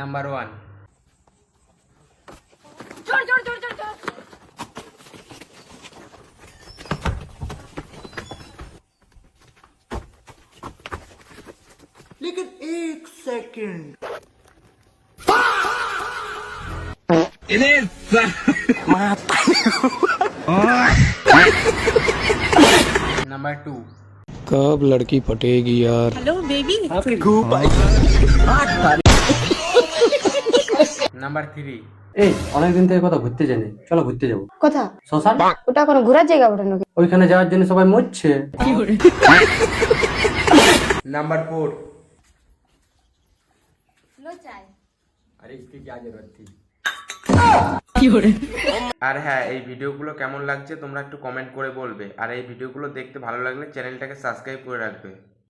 Number 1। চল চল চল চল চল। लेकिन एक सेकंड নাম্বার 2। कब लड़की पटेगी यार। Hello baby. নাম্বার 3। এই অনেকদিন থেকে কোথাও ঘুরতে যায়নি, চলো ঘুরতে যাবো। কোথা? শ্মশান। ওটা কোনো ঘোরার জায়গা ওটা নাকি? ওইখানে যাওয়ার জন্য সবাই মরছে। নাম্বার 4। লো চাই। আরে इसकी क्या जरूरत थी। আর হ্যাঁ, এই ভিডিওগুলো কেমন লাগছে তোমরা একটু কমেন্ট করে বলবে, আর এই ভিডিওগুলো দেখতে ভালো লাগলে চ্যানেলটাকে সাবস্ক্রাইব করে রাখবে।